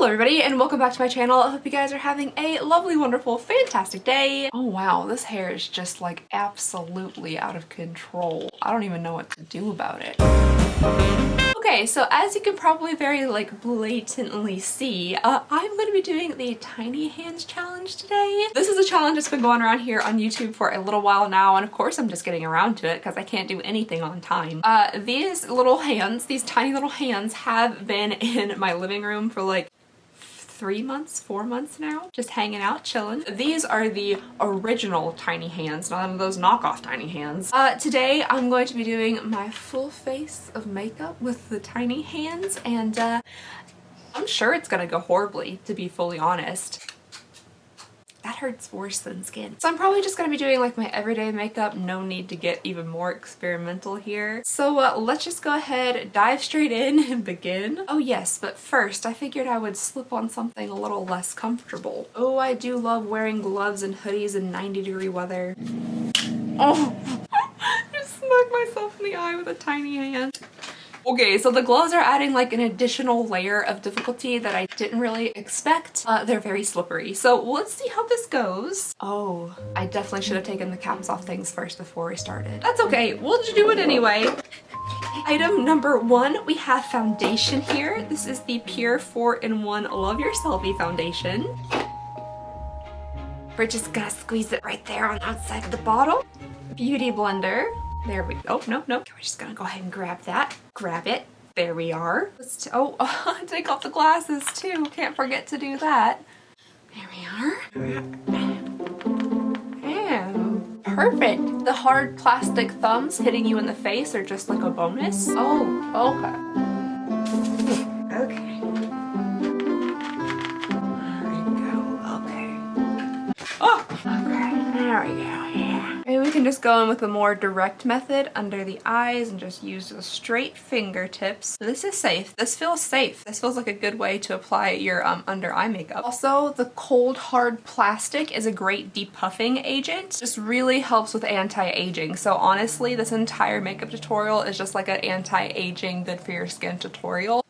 Hello everybody and welcome back to my channel. I hope you guys are having a lovely, wonderful, fantastic day. Oh wow, this hair is just like absolutely out of control. I don't even know what to do about it. Okay, so as you can probably very blatantly see, I'm going to be doing the tiny hands challenge today. This is a challenge that's been going around here on YouTube for a little while now, and of course I'm just getting around to it because I can't do anything on time. These little hands, these tiny little hands have been in my living room for like 3 months, 4 months now, just hanging out, chilling. These are the original tiny hands, none of those knockoff tiny hands. Today I'm going to be doing my full face of makeup with the tiny hands, and I'm sure it's gonna go horribly, to be fully honest. That hurts worse than skin. So I'm probably just gonna be doing like my everyday makeup, no need to get even more experimental here. So let's just go ahead, dive straight in and begin. Oh yes, but first I figured I would slip on something a little less comfortable. Oh, I do love wearing gloves and hoodies in 90-degree weather. Oh, just smacked myself in the eye with a tiny hand. Okay, so the gloves are adding like an additional layer of difficulty that I didn't really expect. They're very slippery. So let's see how this goes. Oh, I definitely should have taken the caps off things first before we started. That's okay, we'll just do it anyway. Item number 1, we have foundation here. This is the Pure 4-in-1 Love Your Selfie foundation. We're just gonna squeeze it right there on the outside of the bottle. Beauty blender. There we go. Oh, no. We're just gonna go ahead and grab that. Grab it. There we are. Oh, take off the glasses too. Can't forget to do that. There we are. And perfect. The hard plastic thumbs hitting you in the face are just like a bonus. Oh, okay. Okay. There we go. Okay. Oh, okay. There we go. Maybe we can just go in with a more direct method under the eyes and just use the straight fingertips. This is safe. This feels safe. This feels like a good way to apply your under eye makeup. Also, the cold hard plastic is a great depuffing agent. Just really helps with anti-aging. So honestly, this entire makeup tutorial is just like an anti-aging, good for your skin tutorial.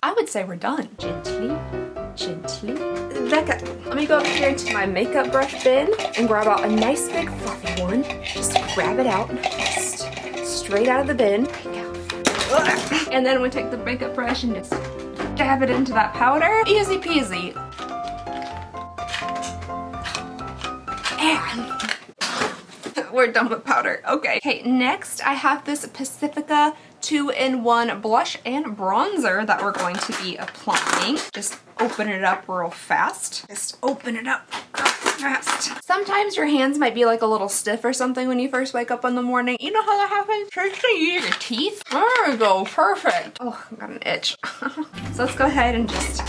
I would say we're done. Gently. Becca, let me go up here into my makeup brush bin and grab out a nice big fluffy one. Just grab it out, just straight out of the bin. There you go. And then we take the makeup brush and just dab it into that powder. Easy peasy. And we're done with powder. Okay, next I have this Pacifica 2-in-1 blush and bronzer that we're going to be applying. Just open it up real fast. Just open it up real fast. Sometimes your hands might be like a little stiff or something when you first wake up in the morning. You know how that happens? Try to use your teeth. There we go, perfect. Oh, I got an itch. So let's go ahead and just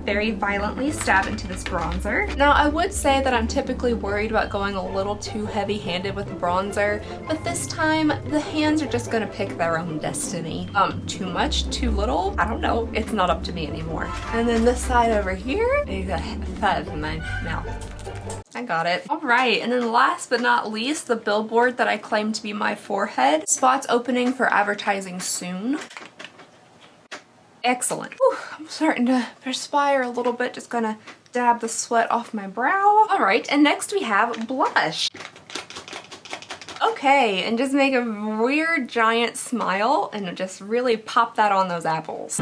very violently stab into this bronzer. Now I would say that I'm typically worried about going a little too heavy-handed with the bronzer, but this time the hands are just gonna pick their own destiny. Too much, too little, I don't know, it's not up to me anymore. And then this side over here, I got five in my mouth. I got it. All right, and then last but not least, the billboard that I claim to be my forehead. Spots opening for advertising soon. Excellent. Whew, I'm starting to perspire a little bit. Just gonna dab the sweat off my brow. All right, and next we have blush. Okay, and just make a weird giant smile and just really pop that on those apples.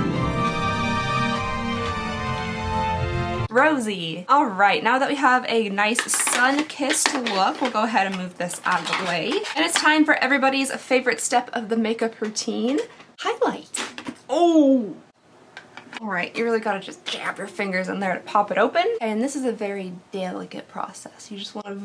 Rosy. All right, now that we have a nice sun-kissed look, we'll go ahead and move this out of the way. And it's time for everybody's favorite step of the makeup routine, highlight. Oh! All right, you really gotta just jab your fingers in there to pop it open. And this is a very delicate process. You just wanna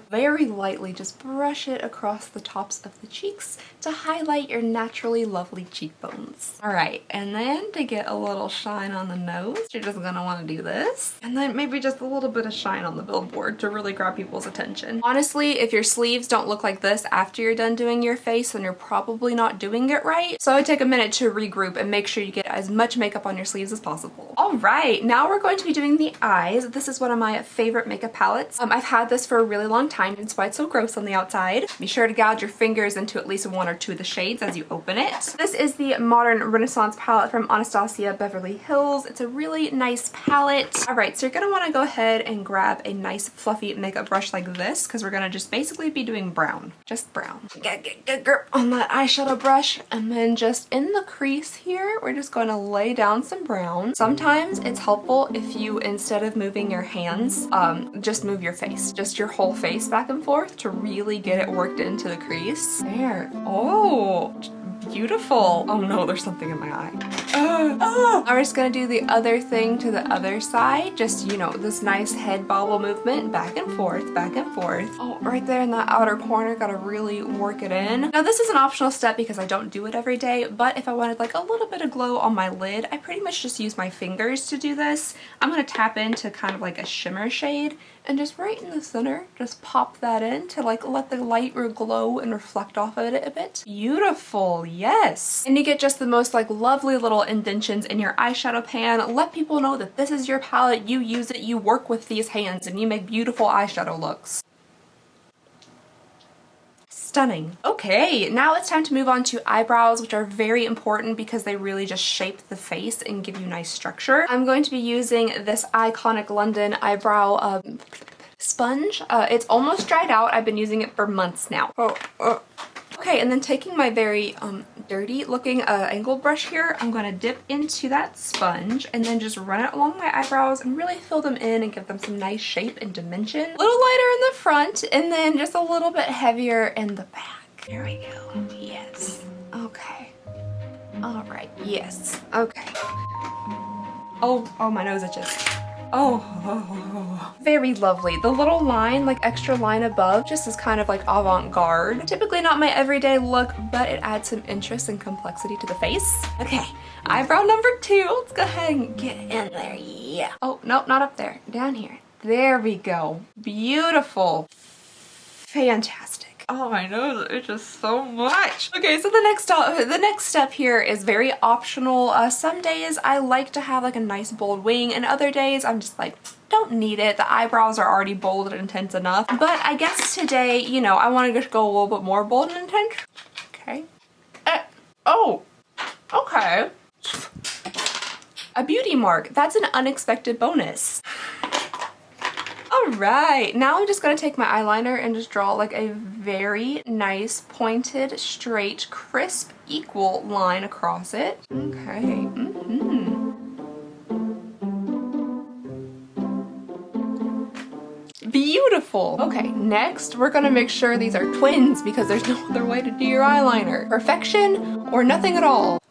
very lightly just brush it across the tops of the cheeks to highlight your naturally lovely cheekbones. All right, and then to get a little shine on the nose, you're just gonna wanna do this. And then maybe just a little bit of shine on the billboard to really grab people's attention. Honestly, if your sleeves don't look like this after you're done doing your face, then you're probably not doing it right. So I would take a minute to regroup and make sure you get as much makeup on your sleeves sleeves as possible. All right, now we're going to be doing the eyes. This is one of my favorite makeup palettes. I've had this for a really long time. That's why it's so gross on the outside. Be sure to gouge your fingers into at least one or two of the shades as you open it. This is the Modern Renaissance palette from Anastasia Beverly Hills. It's a really nice palette. All right, so you're gonna wanna go ahead and grab a nice fluffy makeup brush like this because we're gonna just basically be doing brown, just brown. Get good grip on that eyeshadow brush, and then just in the crease here, we're just going to lay down some brown. Sometimes it's helpful if you, instead of moving your hands, just move your face, just your whole face back and forth to really get it worked into the crease. There. Oh, beautiful. Oh no, there's something in my eye. I'm just gonna do the other thing to the other side. Just, you know, this nice head bobble movement, back and forth, back and forth. Oh, right there in that outer corner, gotta really work it in. Now this is an optional step because I don't do it every day, but if I wanted like a little bit of glow on my lid, I pretty much just use my fingers to do this. I'm gonna tap into kind of like a shimmer shade and just right in the center, just pop that in to like let the light glow and reflect off of it a bit. Beautiful, yes. And you get just the most like lovely little indentions in your eyeshadow pan. Let people know that this is your palette, you use it, you work with these hands, and you make beautiful eyeshadow looks. Stunning. Okay, now it's time to move on to eyebrows, which are very important because they really just shape the face and give you nice structure. I'm going to be using this Iconic London eyebrow sponge. It's almost dried out. I've been using it for months now. Okay, and then taking my very dirty looking angled brush here, I'm going to dip into that sponge and then just run it along my eyebrows and really fill them in and give them some nice shape and dimension. A little lighter in the front and then just a little bit heavier in the back. There we go. Yes. Okay. All right. Yes. Okay. Oh, my nose itches. Oh, very lovely. The little line, like extra line above, just is kind of like avant-garde. Typically not my everyday look, but it adds some interest and complexity to the face. Okay, eyebrow number 2. Let's go ahead and get in there. Yeah. Oh, no, not up there. Down here. There we go. Beautiful. Fantastic. Oh, my nose itches so much. Okay, so the next step here is very optional. Some days I like to have like a nice bold wing, and other days I'm just like, don't need it. The eyebrows are already bold and intense enough. But I guess today, you know, I want to just go a little bit more bold and intense. Okay. Oh, okay. A beauty mark. That's an unexpected bonus. Alright, now I'm just going to take my eyeliner and just draw like a very nice, pointed, straight, crisp, equal line across it. Okay. Beautiful. Okay, next we're gonna make sure these are twins because there's no other way to do your eyeliner. Perfection or nothing at all.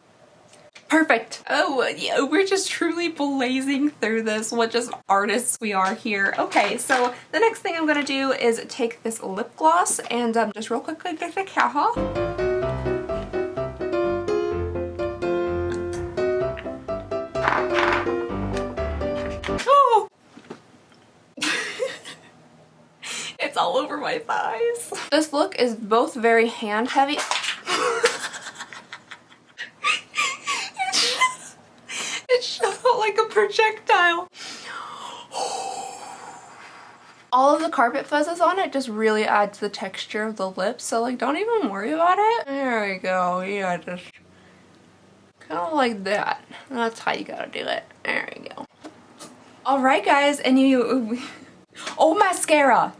Perfect. Oh, yeah, we're just truly blazing through this. What just artists we are here. Okay, so the next thing I'm gonna do is take this lip gloss and just real quickly get the camera. Oh! It's all over my thighs. This look is both very hand heavy. It shot out like a projectile. All of the carpet fuzzes on it just really add to the texture of the lips, so like don't even worry about it. There we go. Yeah, just kind of like that. That's how you gotta do it. There we go. Alright guys, and oh, mascara!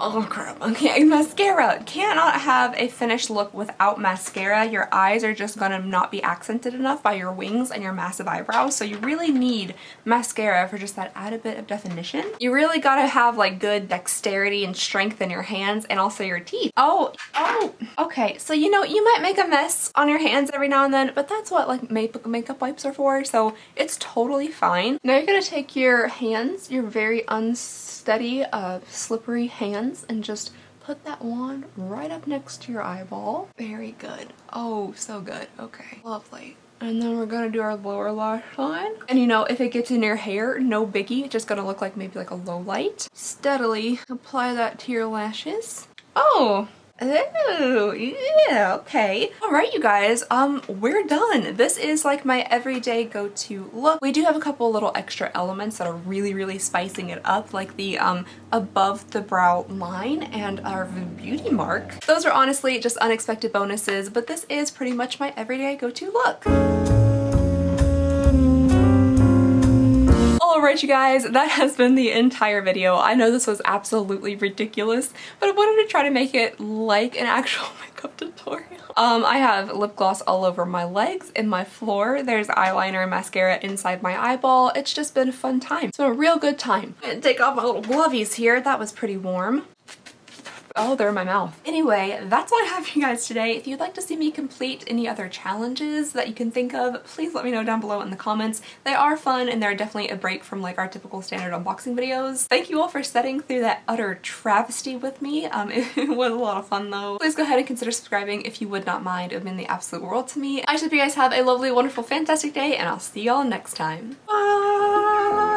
Oh crap, okay, mascara. Cannot have a finished look without mascara. Your eyes are just gonna not be accented enough by your wings and your massive eyebrows, so you really need mascara for just that added bit of definition. You really gotta have like good dexterity and strength in your hands and also your teeth. Oh, okay, so you know, you might make a mess on your hands every now and then, but that's what like makeup wipes are for, so it's totally fine. Now you're gonna take your hands, your very unsteady, slippery hands, and just put that wand right up next to your eyeball. Very good. Oh, so good. Okay, lovely. And then we're gonna do our lower lash line. And you know, if it gets in your hair, no biggie. It's just gonna look like maybe like a low light. Steadily apply that to your lashes. Oh, Oh, yeah, okay. All right, you guys, we're done. This is like my everyday go-to look. We do have a couple little extra elements that are really, really spicing it up, like the above the brow line and our beauty mark. Those are honestly just unexpected bonuses, but this is pretty much my everyday go-to look. Alright you guys, that has been the entire video. I know this was absolutely ridiculous, but I wanted to try to make it like an actual makeup tutorial. I have lip gloss all over my legs and my floor. There's eyeliner and mascara inside my eyeball. It's just been a fun time. It's been a real good time. I'm gonna take off my little glovies here. That was pretty warm. Oh, they're in my mouth. Anyway, that's all I have for you guys today. If you'd like to see me complete any other challenges that you can think of, please let me know down below in the comments. They are fun and they're definitely a break from like our typical standard unboxing videos. Thank you all for sitting through that utter travesty with me. It was a lot of fun though. Please go ahead and consider subscribing if you would not mind. It would mean the absolute world to me. I just hope you guys have a lovely, wonderful, fantastic day and I'll see y'all next time. Bye!